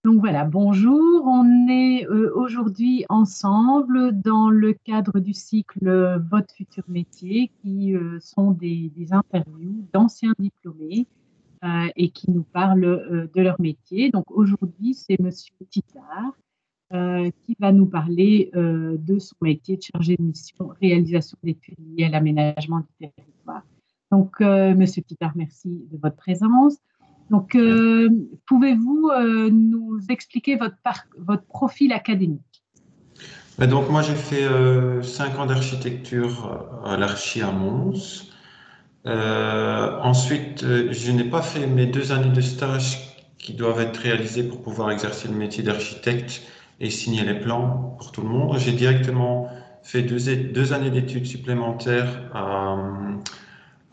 Donc voilà, bonjour. On est aujourd'hui ensemble dans le cadre du cycle Votre futur métier, qui sont des interviews d'anciens diplômés et qui nous parlent de leur métier. Donc aujourd'hui, c'est Monsieur Titard qui va nous parler de son métier de chargé de mission, réalisation d'études liées à l'aménagement du territoire. Donc, Monsieur Titard, merci de votre présence. Donc, pouvez-vous nous expliquer votre profil académique? Et donc moi j'ai fait 5 ans d'architecture à l'Archi à Mons. Ensuite, je n'ai pas fait mes 2 années de stage qui doivent être réalisées pour pouvoir exercer le métier d'architecte et signer les plans pour tout le monde. J'ai directement fait 2 années d'études supplémentaires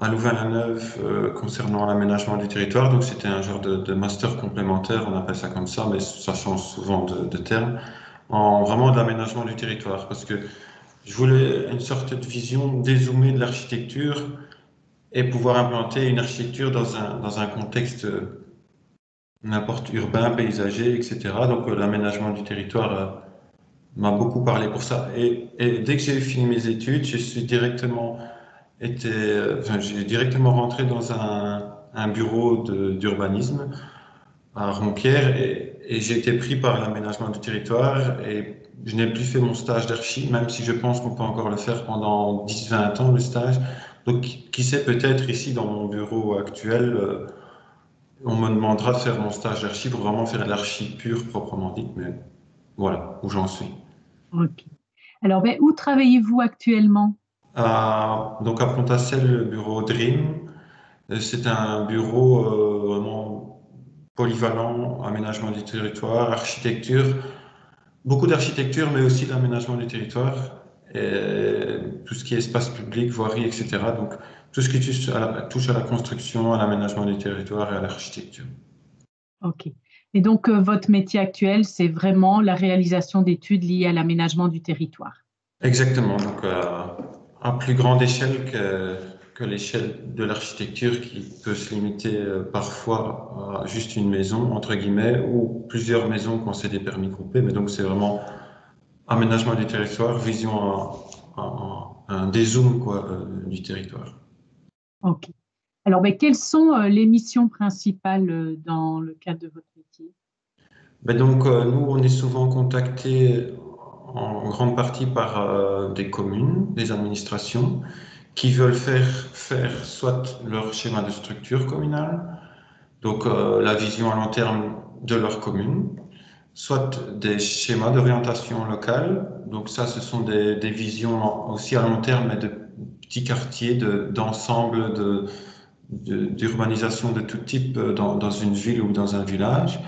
à Louvain-la-Neuve concernant l'aménagement du territoire. Donc c'était un genre de master complémentaire, on appelle ça comme ça, mais ça change souvent de terme, en vraiment de l'aménagement du territoire, parce que je voulais une sorte de vision dézoomée de l'architecture et pouvoir implanter une architecture dans un contexte n'importe urbain, paysager, etc. Donc l'aménagement du territoire m'a beaucoup parlé pour ça. Et dès que j'ai fini mes études, j'ai directement rentré dans un bureau d'urbanisme à Rompierre et j'ai été pris par l'aménagement du territoire et je n'ai plus fait mon stage d'archi, même si je pense qu'on peut encore le faire pendant 10-20 ans, le stage. Donc, qui sait, peut-être ici dans mon bureau actuel, on me demandera de faire mon stage d'archi pour vraiment faire de l'archi pure, proprement dite, mais voilà où j'en suis. Ok. Alors, ben, où travaillez-vous actuellement? Donc à Pontacelle, le bureau Dream, c'est un bureau vraiment polyvalent, aménagement du territoire, architecture. Beaucoup d'architecture, mais aussi l'aménagement du territoire, et tout ce qui est espace public, voirie, etc. Donc, tout ce qui touche à la construction, à l'aménagement du territoire et à l'architecture. Ok. Et donc, votre métier actuel, c'est vraiment la réalisation d'études liées à l'aménagement du territoire. Exactement. Donc, à plus grande échelle que l'échelle de l'architecture qui peut se limiter parfois à juste une maison, entre guillemets, ou plusieurs maisons quand c'est des permis groupés. Mais donc, c'est vraiment aménagement du territoire, vision un dézoom quoi, du territoire. Ok. Alors, ben, quelles sont les missions principales dans le cadre de votre métier? Ben donc, nous, on est souvent contactés en grande partie par des communes, des administrations, qui veulent faire soit leur schéma de structure communale, donc la vision à long terme de leur commune, soit des schémas d'orientation locale. Donc ça, ce sont des visions aussi à long terme, mais de petits quartiers, d'ensemble d'urbanisation de tout type dans une ville ou dans un village.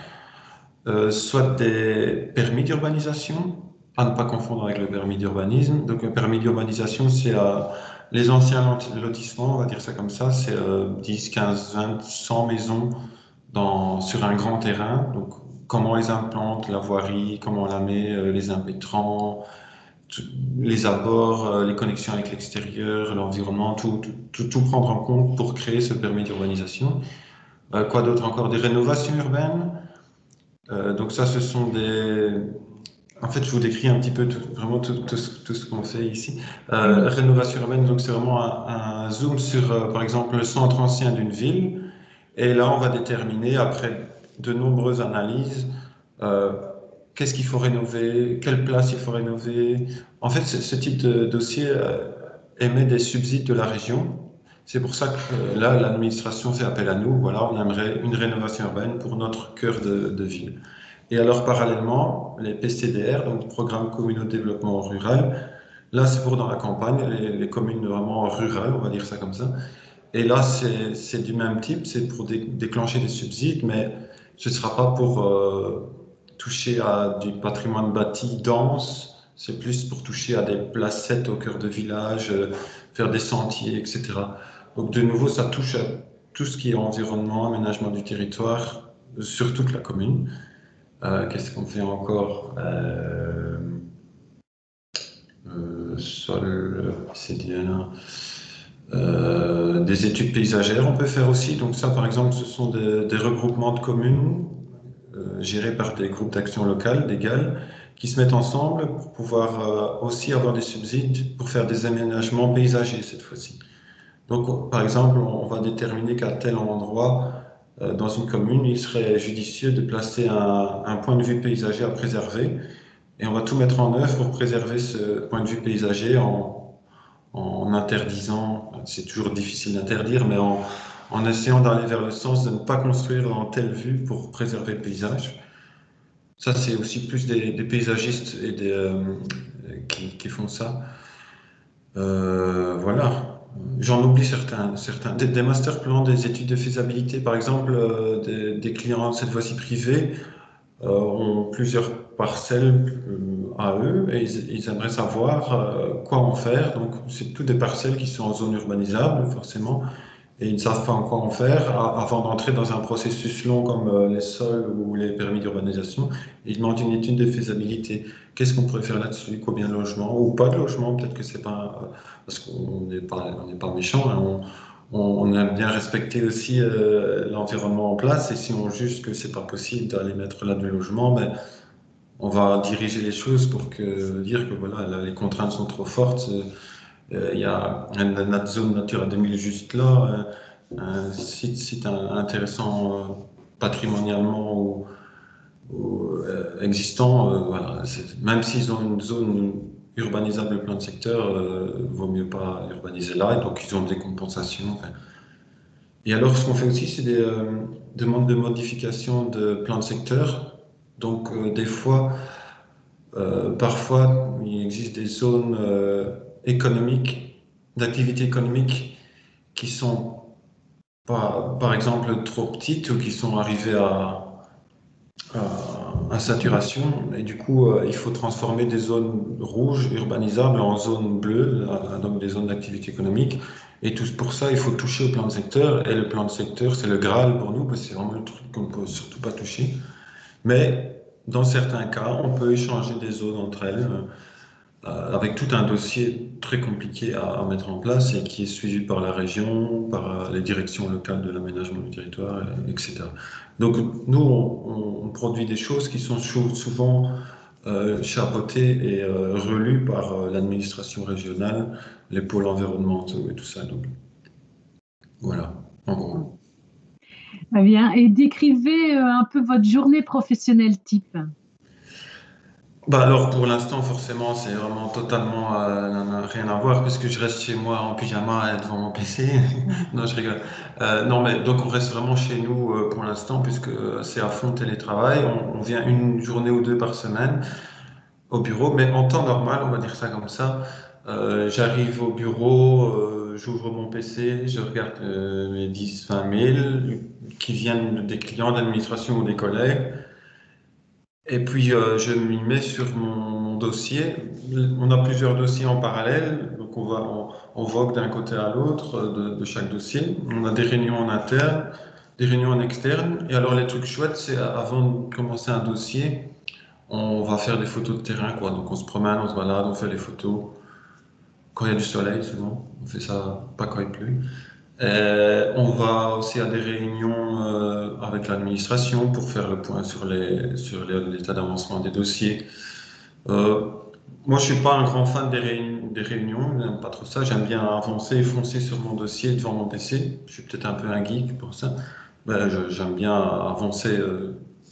Soit des permis d'urbanisation, à ne pas confondre avec le permis d'urbanisme. Donc, un permis d'urbanisation, c'est les anciens lotissements, on va dire ça comme ça, c'est 10, 15, 20, 100 maisons sur un grand terrain. Donc, comment ils implantent la voirie, comment on la met, les impétrants, tout- les abords, les connexions avec l'extérieur, l'environnement, tout prendre en compte pour créer ce permis d'urbanisation. Quoi d'autre encore? Des rénovations urbaines. Donc ça, ce sont des... En fait, je vous décris un petit peu vraiment tout ce qu'on fait ici. Oui. Rénovation urbaine, donc c'est vraiment un zoom sur, par exemple, le centre ancien d'une ville. Et là, on va déterminer, après de nombreuses analyses, euh, qu'est-ce qu'il faut rénover, quelle place il faut rénover. En fait, ce type de dossier émet des subsides de la région. C'est pour ça que là, l'administration fait appel à nous. Voilà, on aimerait une rénovation urbaine pour notre cœur de ville. Et alors, parallèlement, les PCDR, donc Programmes communaux de développement rural, là, c'est pour dans la campagne, les communes vraiment rurales, on va dire ça comme ça. Et là, c'est du même type, c'est pour déclencher des subsides, mais ce ne sera pas pour toucher à du patrimoine bâti dense, c'est plus pour toucher à des placettes au cœur de village, faire des sentiers, etc. Donc, de nouveau, ça touche à tout ce qui est environnement, aménagement du territoire, sur toute la commune. Qu'est-ce qu'on fait encore? Sol, CDN. Des études paysagères, on peut faire aussi. Donc ça, par exemple, ce sont des regroupements de communes gérés par des groupes d'action locales, des GAL, qui se mettent ensemble pour pouvoir aussi avoir des subsides pour faire des aménagements paysagers cette fois-ci. Donc, par exemple, on va déterminer qu'à tel endroit, dans une commune, il serait judicieux de placer un point de vue paysager à préserver. Et on va tout mettre en œuvre pour préserver ce point de vue paysager en interdisant, c'est toujours difficile d'interdire, mais en essayant d'aller vers le sens de ne pas construire dans telle vue pour préserver le paysage. Ça, c'est aussi plus des paysagistes et qui font ça. Voilà. J'en oublie certains. Des master plans, des études de faisabilité, par exemple, des clients, cette fois-ci privés, ont plusieurs parcelles à eux et ils aimeraient savoir quoi en faire. Donc, c'est toutes des parcelles qui sont en zone urbanisable, forcément, et ils ne savent pas en quoi en faire avant d'entrer dans un processus long comme les sols ou les permis d'urbanisation. Ils demandent une étude de faisabilité. Qu'est-ce qu'on pourrait faire là-dessus? Combien de logements? Ou pas de logements? Peut-être que c'est pas... parce qu'on n'est pas méchant, hein, on aime bien respecter aussi l'environnement en place. Et si on juge que c'est pas possible d'aller mettre là du logement, ben, on va diriger les choses pour dire que voilà, là, les contraintes sont trop fortes. Il y a notre zone Natura 2000 juste là, un site intéressant patrimonialement ou existant. Voilà, même s'ils ont une zone urbanisable plein de secteurs, vaut mieux pas urbaniser là. Et donc ils ont des compensations. Enfin. Et alors, ce qu'on fait aussi, c'est des demandes de modification de plan de secteur. Donc, des fois, parfois, il existe des zones économiques, d'activité économique, qui sont pas, par exemple, trop petites ou qui sont arrivées à saturation. Et du coup, il faut transformer des zones rouges urbanisables en zones bleues, donc des zones d'activité économique. Et tout pour ça, il faut toucher au plan de secteur. Et le plan de secteur, c'est le Graal pour nous, parce que c'est vraiment le truc qu'on ne peut surtout pas toucher. Mais dans certains cas, on peut échanger des zones entre elles avec tout un dossier très compliqué à mettre en place et qui est suivi par la région, par les directions locales de l'aménagement du territoire, etc. Donc nous, on produit des choses qui sont souvent chapeautées et relues par l'administration régionale, les pôles environnementaux et tout ça. Donc voilà, en gros. Très bien. Et décrivez un peu votre journée professionnelle type. Bah alors pour l'instant forcément c'est vraiment totalement n'a rien à voir parce que je reste chez moi en pyjama devant mon PC. Non je rigole. Non mais donc on reste vraiment chez nous pour l'instant puisque c'est à fond télétravail. On vient une journée ou deux par semaine au bureau, mais en temps normal on va dire ça comme ça. J'arrive au bureau, j'ouvre mon PC, je regarde mes 10-20 mails qui viennent des clients d'administration ou des collègues. Et puis, je m'y mets sur mon dossier. On a plusieurs dossiers en parallèle, donc on vogue d'un côté à l'autre de chaque dossier. On a des réunions en interne, des réunions en externe. Et alors, les trucs chouettes, c'est avant de commencer un dossier, on va faire des photos de terrain, quoi. Donc, on se promène, on se balade, on fait les photos. Quand il y a du soleil, souvent, on fait ça pas quand il pleut. On va aussi à des réunions avec l'administration pour faire le point sur l'état d'avancement des dossiers. Euh, Moi, je suis pas un grand fan des réunions, j'aime pas trop ça. J'aime bien avancer et foncer sur mon dossier devant mon PC. Je suis peut-être un peu un geek pour ça. Ben, j'aime bien avancer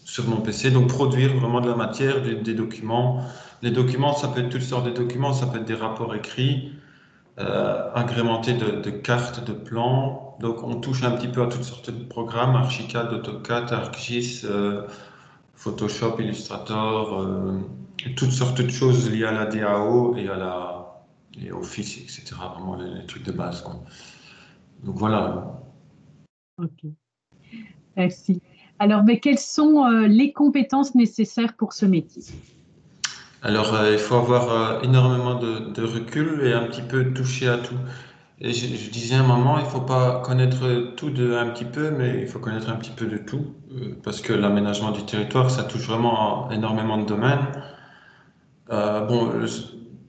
sur mon PC, donc produire vraiment de la matière, des documents. Les documents, ça peut être toutes sortes de documents, ça peut être des rapports écrits agrémenté de cartes, de plans. Donc on touche un petit peu à toutes sortes de programmes, Archicad, AutoCAD, ArcGIS, Photoshop, Illustrator, toutes sortes de choses liées à la DAO et Office, etc. Vraiment les trucs de base, quoi. Donc voilà. Ok, merci. Alors, mais quelles sont les compétences nécessaires pour ce métier? Alors il faut avoir énormément de recul et un petit peu toucher à tout. Et je disais à un moment, il faut pas connaître tout de un petit peu, mais il faut connaître un petit peu de tout, parce que l'aménagement du territoire, ça touche vraiment à énormément de domaines. Bon,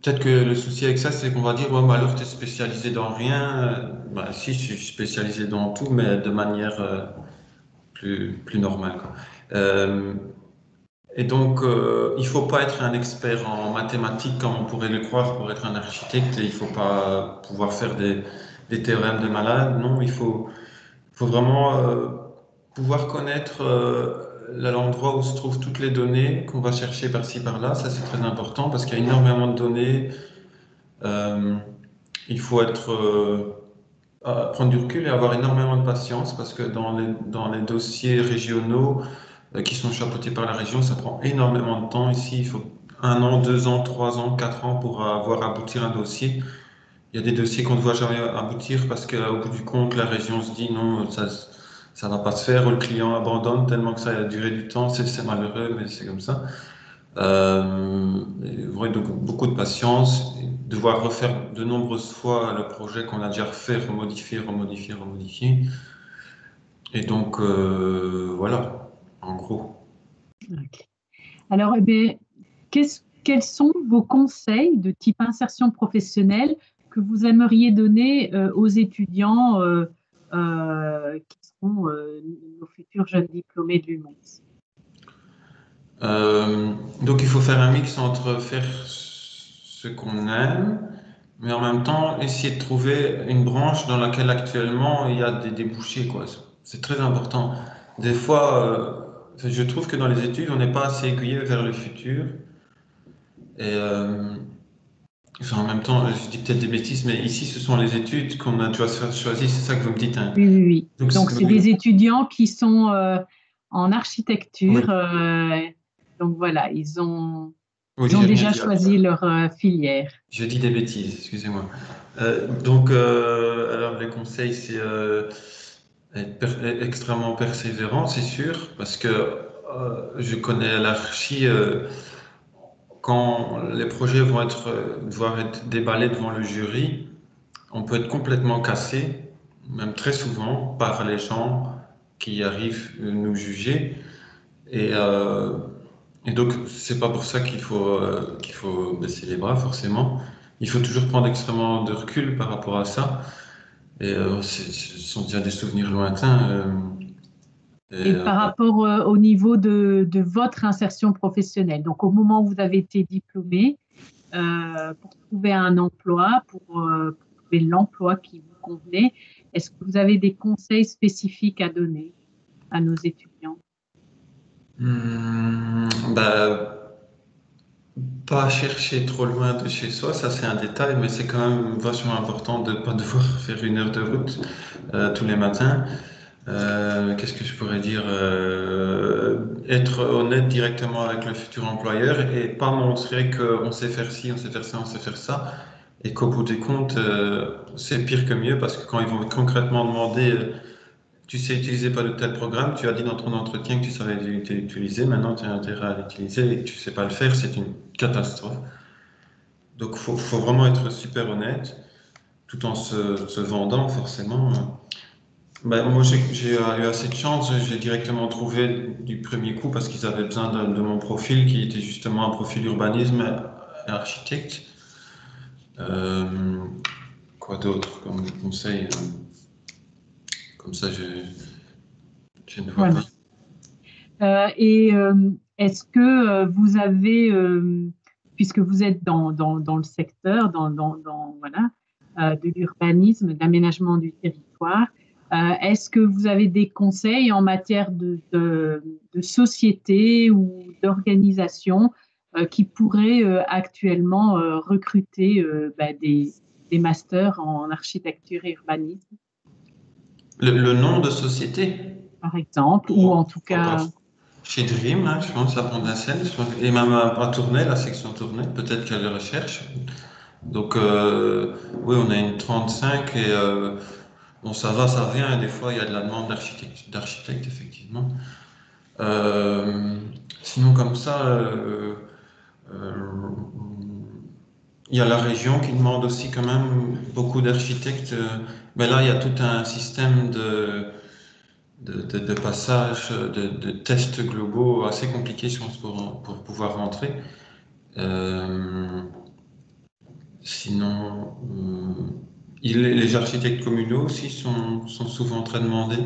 peut-être que le souci avec ça, c'est qu'on va dire, ouais, mais alors tu es spécialisé dans rien. Bah, si, je suis spécialisé dans tout, mais de manière plus normal, quoi. Euh, et donc, il faut pas être un expert en mathématiques comme on pourrait le croire pour être un architecte. Et il faut pas pouvoir faire des théorèmes de malade. Non, faut vraiment pouvoir connaître l'endroit où se trouvent toutes les données qu'on va chercher par-ci par-là. Ça, c'est très important parce qu'il y a énormément de données. Euh, il faut prendre du recul et avoir énormément de patience parce que dans les dossiers régionaux qui sont chapeautés par la région, ça prend énormément de temps. Ici, il faut 1 an, 2 ans, 3 ans, 4 ans pour avoir aboutir un dossier. Il y a des dossiers qu'on ne voit jamais aboutir parce qu'au bout du compte, la région se dit non, ça va pas se faire, ou le client abandonne tellement que ça a duré du temps. C'est malheureux, mais c'est comme ça. Il faudrait donc beaucoup de patience, et devoir refaire de nombreuses fois le projet qu'on a déjà refait, remodifier, remodifier, remodifier. Et donc, voilà, en gros. Ok. Alors, eh bien, quels sont vos conseils de type insertion professionnelle que vous aimeriez donner aux étudiants qui seront nos futurs jeunes diplômés de l'UMONS? Donc il faut faire un mix entre faire ce qu'on aime, mais en même temps essayer de trouver une branche dans laquelle actuellement il y a des débouchés, quoi. C'est très important. Des fois, je trouve que dans les études, on n'est pas assez aiguillé vers le futur. Et enfin, en même temps, je dis peut-être des bêtises, mais ici, ce sont les études qu'on a choisies, c'est ça que vous me dites, hein. Oui, oui, oui. Donc, Donc, c'est oui, des étudiants qui sont en architecture. oui, Donc, voilà, oui, ils ont j'ai rien déjà dit choisi alors. leur filière. Je dis des bêtises, excusez-moi. Alors les conseils, c'est être extrêmement persévérant, c'est sûr, parce que je connais l'archi. Quand les projets vont devoir être déballés devant le jury, on peut être complètement cassé, même très souvent, par les gens qui arrivent nous juger. Et, euh, et donc, c'est pas pour ça qu'il faut baisser les bras, forcément. Il faut toujours prendre extrêmement de recul par rapport à ça. Et ce sont déjà des souvenirs lointains. Et par rapport au niveau de votre insertion professionnelle, donc au moment où vous avez été diplômé, pour trouver un emploi, pour trouver l'emploi qui vous convenait, est-ce que vous avez des conseils spécifiques à donner à nos étudiants? Bah, pas chercher trop loin de chez soi, ça c'est un détail, mais c'est quand même vachement important de ne pas devoir faire 1 heure de route tous les matins. Qu'est-ce que je pourrais dire? Être honnête directement avec le futur employeur et pas montrer qu'on sait faire ci, on sait faire ça, on sait faire ça, et qu'au bout des comptes, c'est pire que mieux parce que quand ils vont concrètement demander, tu sais utiliser pas de tel programme, tu as dit dans ton entretien que tu savais l'utiliser, maintenant tu as intérêt à l'utiliser et que tu sais pas le faire, c'est une catastrophe. Donc faut vraiment être super honnête tout en se vendant forcément. Ben, moi, j'ai eu assez de chance. J'ai directement trouvé du premier coup parce qu'ils avaient besoin de mon profil qui était justement un profil urbanisme et architecte. Euh, quoi d'autre comme conseil? Comme ça, je ne vois pas. Voilà. Et est-ce que vous avez, puisque vous êtes dans le secteur, voilà, de l'urbanisme, de l'aménagement du territoire, est-ce que vous avez des conseils en matière de société ou d'organisation qui pourraient actuellement recruter des masters en architecture et urbanisme, Le nom de société? par exemple, ou Oh, en tout pourquoi pas. cas, Chez Dream, hein, je pense, à Pont-d'Assel, et même à Tournai, la section Tournai, peut-être qu'elle le recherche. Donc, oui, on a une 35 et bon, ça va, ça vient. Et des fois, il y a de la demande d'architecte, effectivement. Euh, Sinon, comme ça, euh, il y a la région qui demande aussi quand même beaucoup d'architectes. Mais là, il y a tout un système de passage, de tests globaux assez compliqués, je pense, pour pouvoir rentrer. Euh, Sinon, les architectes communaux aussi sont souvent très demandés.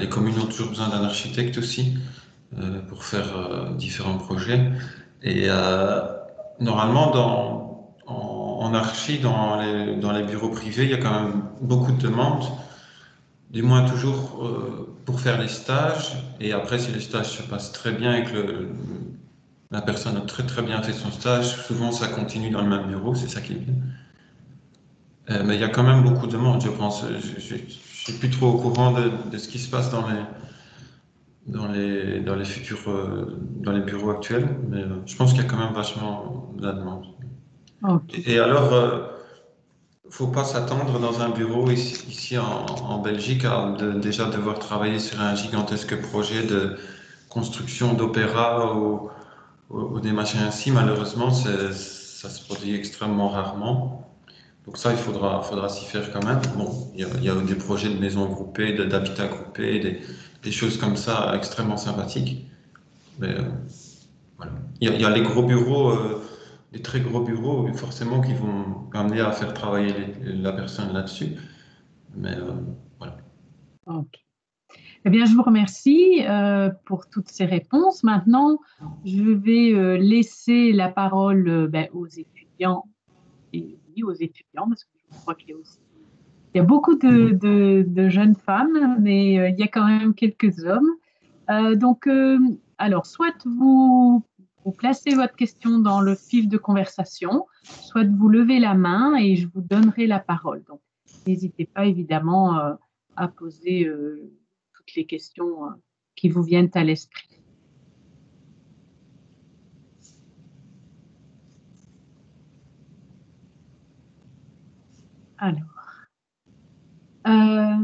Les communes ont toujours besoin d'un architecte aussi pour faire différents projets. Et normalement, en archi, dans les bureaux privés, il y a quand même beaucoup de demandes, du moins toujours pour faire les stages. Et après, si les stages se passent très bien et que la personne a très très bien fait son stage, souvent ça continue dans le même bureau, c'est ça qui est bien. Mais il y a quand même beaucoup de demandes, je pense. Je ne suis plus trop au courant de ce qui se passe dans les futurs, dans les bureaux actuels, mais je pense qu'il y a quand même vachement de la demande. Ok. Et alors, faut pas s'attendre dans un bureau ici en Belgique à déjà devoir travailler sur un gigantesque projet de construction d'opéra ou des machins ainsi. Malheureusement, ça se produit extrêmement rarement. Donc ça, faudra s'y faire quand même. Bon, il y a des projets de maisons groupées, d'habitat groupé, des choses comme ça extrêmement sympathiques. Mais voilà. Il y a les gros bureaux, les très gros bureaux, forcément, qui vont amener à faire travailler la personne là-dessus. Mais voilà. Ok. Eh bien, je vous remercie pour toutes ces réponses. Maintenant, je vais laisser la parole ben, aux étudiants et oui, aux étudiants, parce que je crois qu'il y a aussi il y a beaucoup de jeunes femmes, mais il y a quand même quelques hommes. Donc, alors, soit vous placez votre question dans le fil de conversation, soit vous levez la main et je vous donnerai la parole. Donc, n'hésitez pas évidemment à poser toutes les questions qui vous viennent à l'esprit. Alors, euh,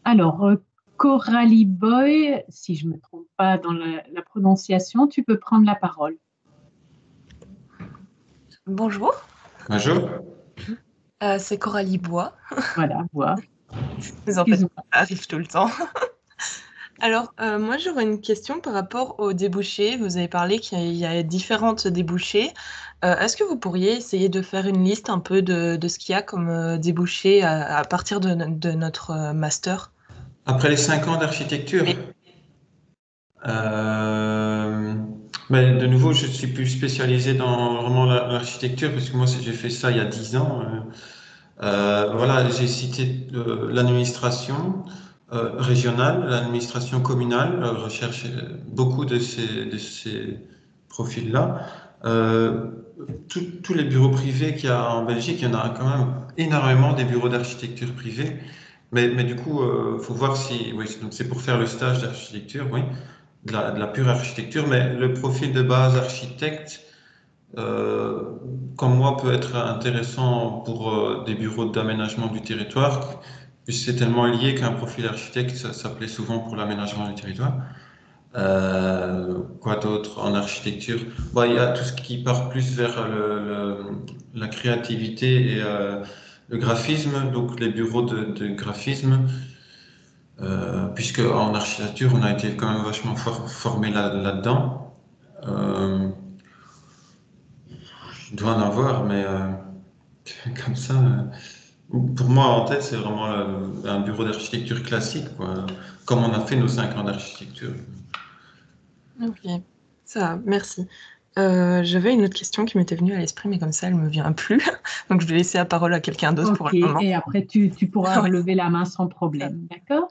alors, Coralie Boy, si je ne me trompe pas dans la prononciation, tu peux prendre la parole. Bonjour, Bonjour. c'est Coralie Bois. Voilà, voix. Mais en fait, ça Excuse-moi. arrive tout le temps. Alors, moi, j'aurais une question par rapport aux débouchés. Vous avez parlé qu'il y a différentes débouchés. Est-ce que vous pourriez essayer de faire une liste un peu de ce qu'il y a comme débouchés à partir de notre master? Après les 5 ans d'architecture, Oui. euh, mais de nouveau, je suis plus spécialisé dans vraiment l'architecture parce que moi, j'ai fait ça il y a 10 ans. Voilà, j'ai cité l'administration régionale, l'administration communale, recherche beaucoup de ces profils-là. Euh, tous les bureaux privés qu'il y a en Belgique, il y en a quand même énormément des bureaux d'architecture privés. Mais du coup, faut voir si, oui, donc c'est pour faire le stage d'architecture, oui, de la pure architecture, mais le profil de base architecte, euh, comme moi, peut être intéressant pour des bureaux d'aménagement du territoire, puisque c'est tellement lié qu'un profil architecte, ça plaît souvent pour l'aménagement du territoire. Quoi d'autre en architecture? Bon, il y a tout ce qui part plus vers la créativité et le graphisme, donc les bureaux de graphisme, puisque en architecture, on a été quand même vachement formé là-dedans. Il doit en avoir, mais comme ça, pour moi, en tête, c'est vraiment un bureau d'architecture classique, quoi, comme on a fait nos 5 ans d'architecture. Ok, ça va, merci. J'avais une autre question qui m'était venue à l'esprit, mais comme ça, elle me vient plus. Donc, je vais laisser la parole à quelqu'un d'autre pour Ok, le moment. et après tu pourras Ouais, relever la main sans ça va. problème, d'accord?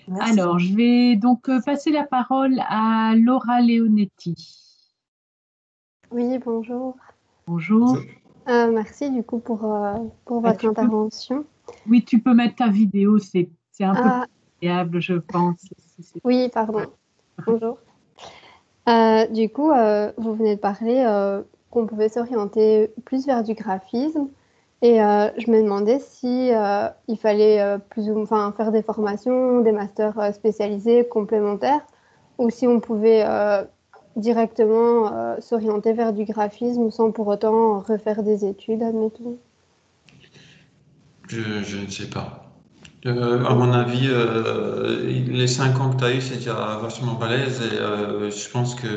Merci. Alors, je vais donc passer la parole à Laura Leonetti. Oui, bonjour. Bonjour. Merci du coup pour Ah, votre intervention. oui, tu peux mettre ta vidéo, c'est un peu Ah, agréable, je pense. oui, pardon. Bonjour. Du coup, vous venez de parler qu'on pouvait s'orienter plus vers du graphisme et je me demandais si il fallait enfin, faire des formations, des masters spécialisés, complémentaires, ou si on pouvait directement s'orienter vers du graphisme sans pour autant refaire des études, admettons. Je ne sais pas. À mon avis, les 5 ans que tu as eu, c'est déjà vachement balèze et je pense que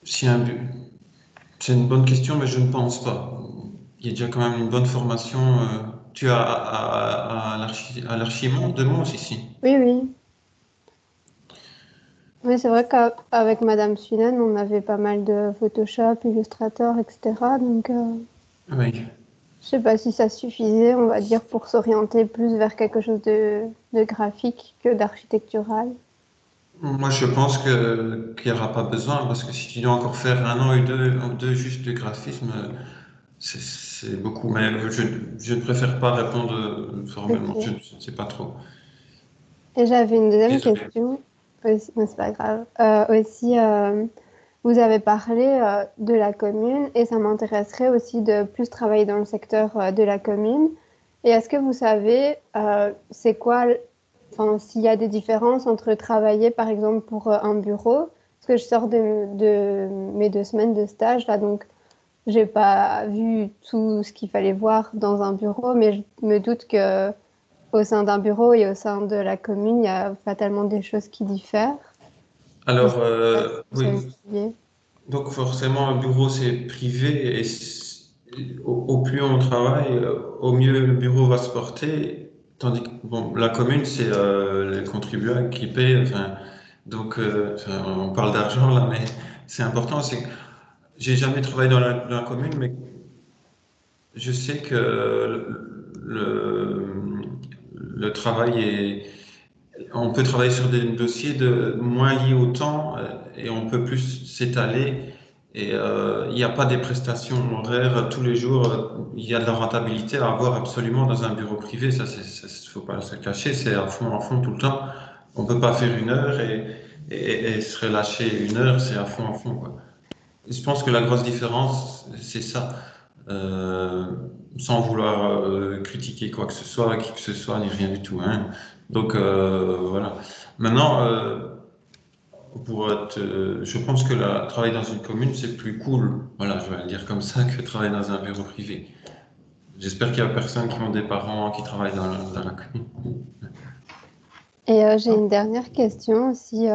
si un but, c'est une bonne question, mais je ne pense pas. Il y a déjà quand même une bonne formation. Tu as à l'Archimonde de Mons ici. Oui, oui. Oui, c'est vrai qu'avec Madame Sunen, on avait pas mal de Photoshop, Illustrator, etc. Donc, Oui. je sais pas si ça suffisait, on va dire, pour s'orienter plus vers quelque chose de graphique que d'architectural. Moi, je pense qu'il n'y aura pas besoin, parce que si tu dois encore faire un an ou deux juste de graphisme, c'est beaucoup. Mais je ne préfère pas répondre formellement, je Ok. ne sais pas trop. Et j'avais une deuxième Désolé. question. Aussi, non, c'est pas grave. Aussi, vous avez parlé de la commune et ça m'intéresserait aussi de plus travailler dans le secteur de la commune. Et est-ce que vous savez, c'est quoi, enfin, s'il y a des différences entre travailler, par exemple, pour un bureau, parce que je sors de mes 2 semaines de stage, là, donc j'ai pas vu tout ce qu'il fallait voir dans un bureau, mais je me doute que au sein d'un bureau et au sein de la commune, il y a fatalement des choses qui diffèrent. Je sais Alors, pas si vous oui. savez me suivre. Donc forcément, un bureau, c'est privé et au plus on travaille, au mieux le bureau va se porter. Tandis que bon, la commune, c'est les contribuables qui paient. Enfin, donc, enfin, on parle d'argent là, mais c'est important. C'est que j'ai jamais travaillé dans la commune, mais je sais que le travail est. On peut travailler sur des dossiers moins liés au temps et on peut plus s'étaler. Et il n'y a pas des prestations horaires tous les jours. Il y a de la rentabilité à avoir absolument dans un bureau privé. Ça, faut pas se cacher. C'est à fond tout le temps. On peut pas faire une heure et se relâcher une heure. C'est à fond, quoi. Je pense que la grosse différence, c'est ça. Euh, Sans vouloir critiquer quoi que ce soit, qui que ce soit, ni rien du tout, hein. Donc voilà. Maintenant, je pense que travailler dans une commune, c'est plus cool. Voilà, je vais le dire comme ça que travailler dans un bureau privé. J'espère qu'il y a personne qui ont des parents qui travaillent dans la commune. Et j'ai une dernière question aussi.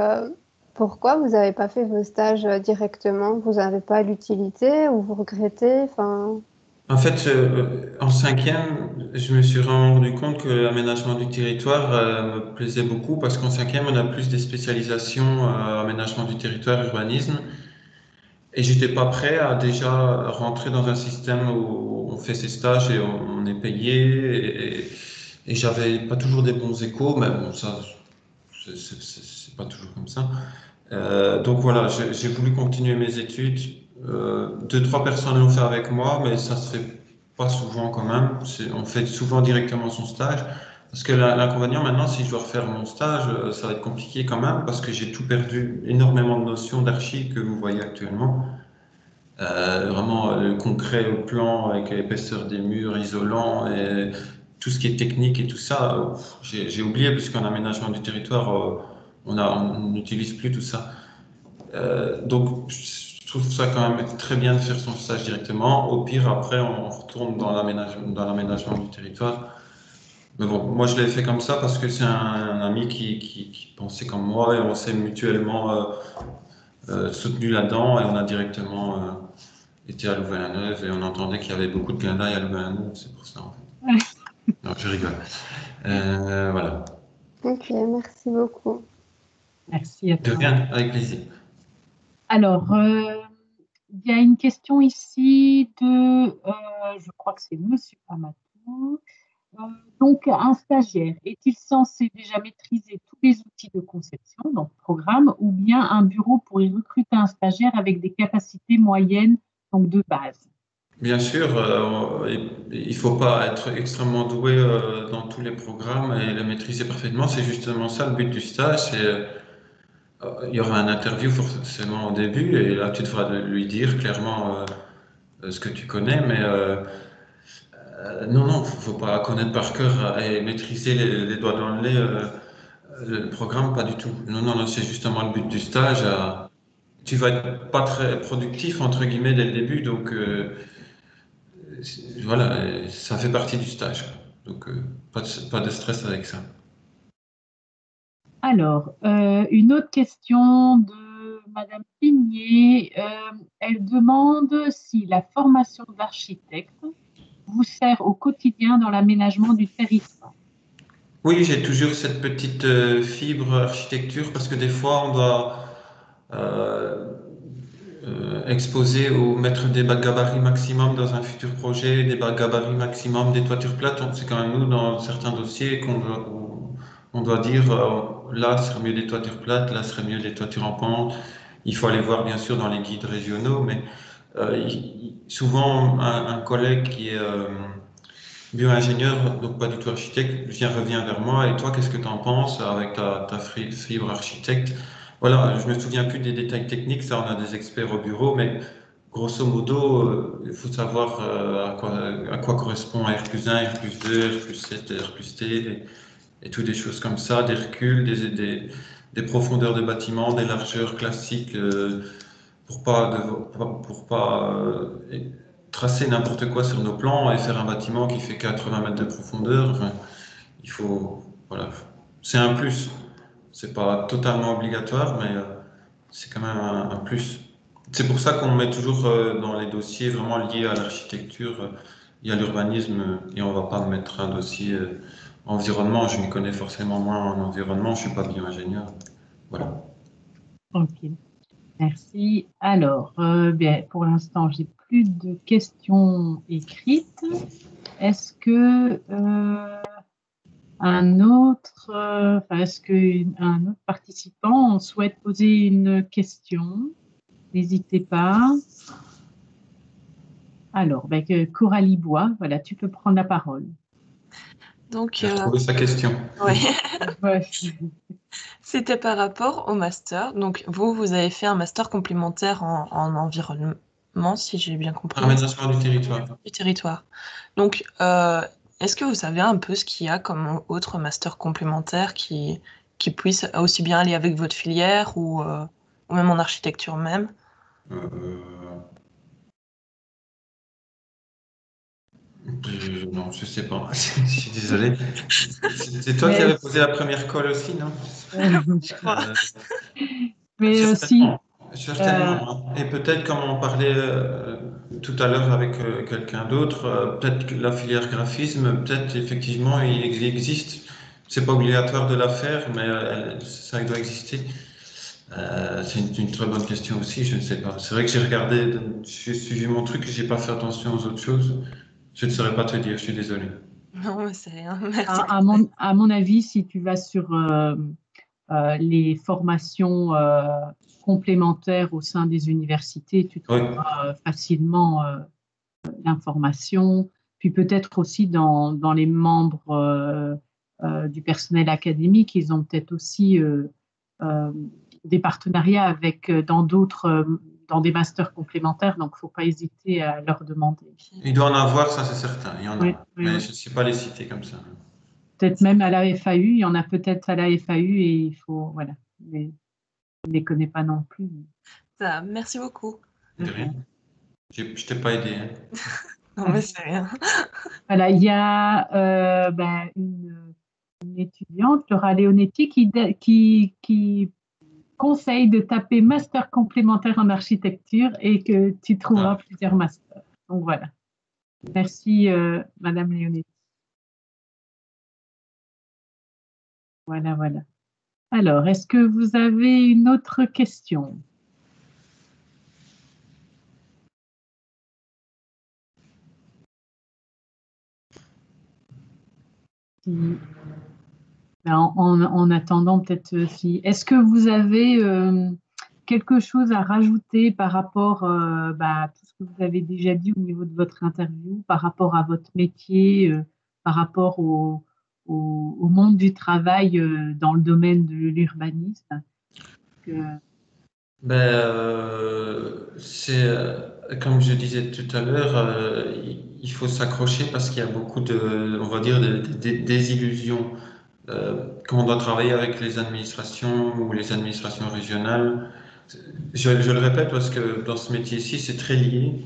Pourquoi vous n'avez pas fait vos stages directement? Vous n'avez pas l'utilité ou vous regrettez? Enfin, En fait, en cinquième, je me suis rendu compte que l'aménagement du territoire me plaisait beaucoup parce qu'en cinquième, on a plus des spécialisations aménagement du territoire, urbanisme. Et j'étais pas prêt à déjà rentrer dans un système où on fait ses stages et on est payé. Et j'avais pas toujours des bons échos, mais bon, ça, c'est pas toujours comme ça. Donc voilà, j'ai voulu continuer mes études. Deux, trois personnes l'ont fait avec moi, mais ça se fait pas souvent quand même. On fait souvent directement son stage. Parce que l'inconvénient maintenant, si je dois refaire mon stage, ça va être compliqué quand même, parce que j'ai tout perdu, énormément de notions d'archi que vous voyez actuellement. Vraiment le concret au plan avec l'épaisseur des murs, isolant et tout ce qui est technique et tout ça, j'ai oublié puisqu'en aménagement du territoire, on n'utilise plus tout ça. Donc je trouve ça quand même très bien de faire son stage directement. Au pire, après, on retourne dans l'aménagement du territoire. Mais bon, moi je l'ai fait comme ça parce que c'est un ami qui pensait comme moi et on s'est mutuellement soutenu là-dedans et on a directement était à Louvain-la-Neuve et on entendait qu'il y avait beaucoup de clins à Louvain-la-Neuve, c'est pour ça en fait. Non, je rigole. Voilà. ok, merci beaucoup. Merci à De toi. rien, avec plaisir. Alors, il y a une question ici je crois que c'est Monsieur Amatou. Donc, un stagiaire, est-il censé déjà maîtriser tous les outils de conception, donc programme, ou bien un bureau pourrait recruter un stagiaire avec des capacités moyennes, donc de base? Bien sûr, il ne faut pas être extrêmement doué dans tous les programmes et les maîtriser parfaitement. C'est justement ça le but du stage. Il y aura un interview forcément au début et là tu devras lui dire clairement ce que tu connais, mais non, faut pas connaître par cœur et maîtriser les doigts dans le nez le programme, pas du tout. Non, c'est justement le but du stage. Tu vas être pas très productif entre guillemets dès le début, donc voilà, ça fait partie du stage. Donc pas de stress avec ça. Alors, une autre question de Madame Pigné. Elle demande si la formation d'architecte vous sert au quotidien dans l'aménagement du territoire. Oui, j'ai toujours cette petite fibre architecture parce que des fois, on doit euh, exposer ou mettre des gabarits maximum dans un futur projet, des gabarits maximum des toitures plates. C'est quand même nous, dans certains dossiers, on doit dire là, ce serait mieux des toitures plates, là, ce serait mieux des toitures en pente. Il faut aller voir, bien sûr, dans les guides régionaux, mais souvent, un collègue qui est bio-ingénieur, donc pas du tout architecte, revient vers moi. Et toi, qu'est-ce que tu en penses avec ta fibre architecte? Voilà, je me souviens plus des détails techniques, ça, on a des experts au bureau, mais grosso modo, il faut savoir à quoi correspond R plus 1, R plus 2, R plus 7, R plus T, et toutes des choses comme ça, des reculs, des profondeurs de bâtiments, des largeurs classiques. Pour pas tracer n'importe quoi sur nos plans et faire un bâtiment qui fait 80 mètres de profondeur. Enfin, il faut, voilà, c'est un plus. C'est pas totalement obligatoire, mais c'est quand même un plus. C'est pour ça qu'on met toujours dans les dossiers vraiment liés à l'architecture et à l'urbanisme, et on va pas mettre un dossier environnement. Je m'y connais forcément moins en environnement, je suis pas bio-ingénieur. Voilà. Ok, merci. Alors, bien, pour l'instant, j'ai plus de questions écrites. Est-ce que est-ce qu'un autre participant souhaite poser une question? N'hésitez pas. Alors, ben, Coralie Bois, voilà, tu peux prendre la parole. Donc, J'ai retrouvé sa question. ouais. Ouais. C'était par rapport au master. Donc, vous avez fait un master complémentaire en environnement, si j'ai bien compris. Aménagement du territoire. Du territoire. Donc, est-ce que vous savez un peu ce qu'il y a comme autre master complémentaire qui puisse aussi bien aller avec votre filière ou même en architecture même? Non, je sais pas. Je suis désolé. C'est toi qui Mais, avais posé la première colle aussi, non? Je crois. mais si, Certainement. Et peut-être comme on parlait tout à l'heure avec quelqu'un d'autre, peut-être que la filière graphisme, peut-être effectivement il existe. C'est pas obligatoire de la faire, mais ça doit exister. C'est une très bonne question aussi, je ne sais pas. C'est vrai que j'ai regardé, j'ai suivi mon truc et j'ai pas fait attention aux autres choses. Je ne saurais pas te dire, je suis désolé. Non, mais c'est rien. Merci. à mon avis, si tu vas sur les formations complémentaires au sein des universités, tu Oui. trouveras facilement l'information. Puis peut-être aussi dans les membres du personnel académique, ils ont peut-être aussi euh, des partenariats avec dans des masters complémentaires, donc il ne faut pas hésiter à leur demander. Il doit en avoir, ça c'est certain, il y en a. Oui, oui, Mais oui. je ne sais pas les citer comme ça. Peut-être même à la FAU, il y en a peut-être à la FAU et il faut, voilà, mais je ne les connais pas non plus. Ça, merci beaucoup. De rien. Je ne t'ai pas aidé. Hein. Non, mais c'est rien. Voilà, il y a une étudiante, Laura Leonetti, qui conseille de taper master complémentaire en architecture et que tu trouveras plusieurs masters. Donc voilà. Merci, Madame Leonetti. Voilà, voilà. Alors, est-ce que vous avez une autre question? En attendant, peut-être si. Est-ce que vous avez quelque chose à rajouter par rapport à tout ce que vous avez déjà dit au niveau de votre interview, par rapport à votre métier, par rapport au monde du travail dans le domaine de l'urbanisme? Comme je disais tout à l'heure, il faut s'accrocher parce qu'il y a beaucoup on va dire, désillusions. Quand on doit travailler avec les administrations ou les administrations régionales, je le répète parce que dans ce métier-ci, c'est très lié.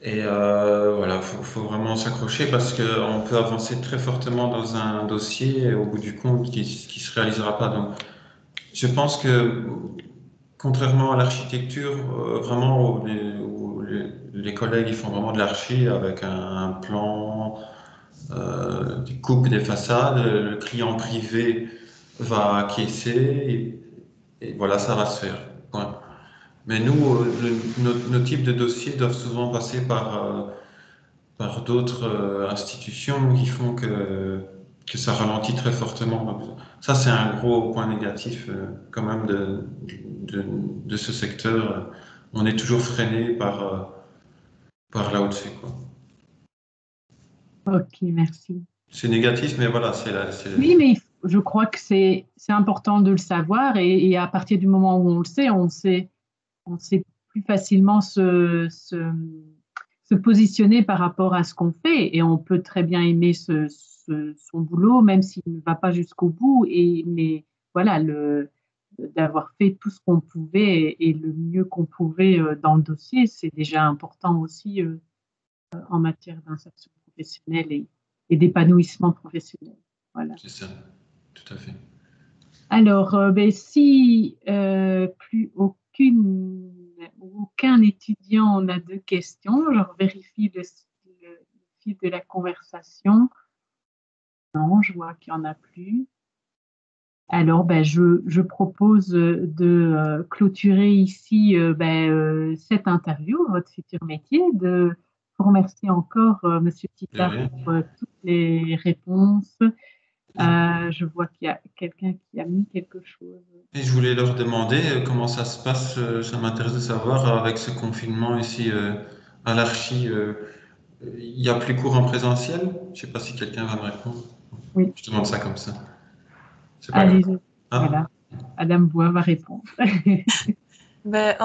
Et voilà, faut vraiment s'accrocher parce qu'on peut avancer très fortement dans un dossier et au bout du compte, qui se réalisera pas. Donc, je pense que contrairement à l'architecture, vraiment, où les collègues ils font vraiment de l'archi avec un plan, des coupes des façades, le client privé va acquiescer et voilà, ça va se faire. Point. Mais nous, nos types de dossiers doivent souvent passer par d'autres institutions qui font que ça ralentit très fortement. Ça, c'est un gros point négatif quand même de ce secteur. On est toujours freiné par là au-dessus, quoi. Ok, merci. C'est négatif, mais voilà, Oui, mais je crois que c'est important de le savoir et à partir du moment où on sait plus facilement se positionner par rapport à ce qu'on fait et on peut très bien aimer son boulot même s'il ne va pas jusqu'au bout mais voilà d'avoir fait tout ce qu'on pouvait et le mieux qu'on pouvait dans le dossier, c'est déjà important aussi en matière d'insertion professionnelle et d'épanouissement professionnel. Voilà. c'est ça, tout à fait. Alors, ben, si plus aucun étudiant n'a de questions, je vérifie le fil de la conversation. Non, je vois qu'il n'y en a plus. Alors, ben, je propose de clôturer ici cette interview, votre futur métier, de vous remercier encore, Monsieur De Titard, rien. pour toutes les réponses. Je vois qu'il y a quelqu'un qui a mis quelque chose. Et je voulais leur demander comment ça se passe. Ça m'intéresse de savoir avec ce confinement ici à l'Archi. Il n'y a plus cours en présentiel? Je ne sais pas si quelqu'un va me répondre. Oui, Je demande ça comme ça. C'est pas grave. allez, Hein? voilà. Madame Bois va répondre. Ben,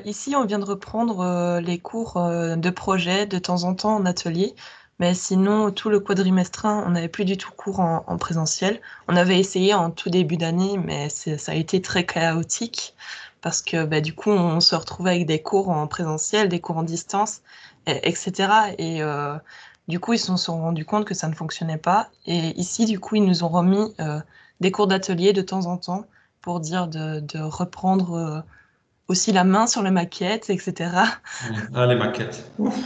ici, on vient de reprendre les cours de projet de temps en temps en atelier, mais sinon, tout le quadrimestrin, on n'avait plus du tout cours en présentiel. On avait essayé en tout début d'année, mais ça a été très chaotique parce que ben, du coup, on se retrouvait avec des cours en présentiel, des cours en distance, etc. Et du coup, ils se sont rendus compte que ça ne fonctionnait pas. Et ici, du coup, ils nous ont remis des cours d'atelier de temps en temps pour dire de reprendre aussi la main sur les maquettes, etc. Oui. Ah, les maquettes. Ouf.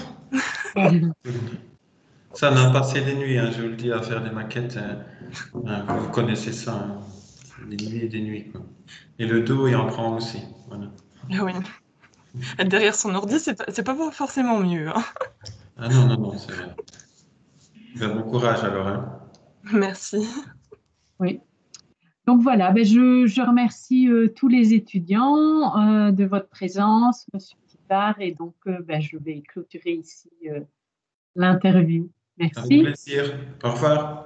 Ça n'a passé des nuits, hein, je vous le dis, à faire des maquettes. Vous connaissez ça, hein. Des nuits et des nuits, quoi. Et le dos, il en prend aussi. Voilà. Oui. Être derrière son ordi, c'est pas forcément mieux, hein. Ah non, non, non, c'est vrai. Ben, bon courage alors, hein. Merci. Oui. Donc voilà, ben je remercie tous les étudiants de votre présence, Monsieur Titard, et donc ben, je vais clôturer ici l'interview. Avec Merci. plaisir. Au revoir.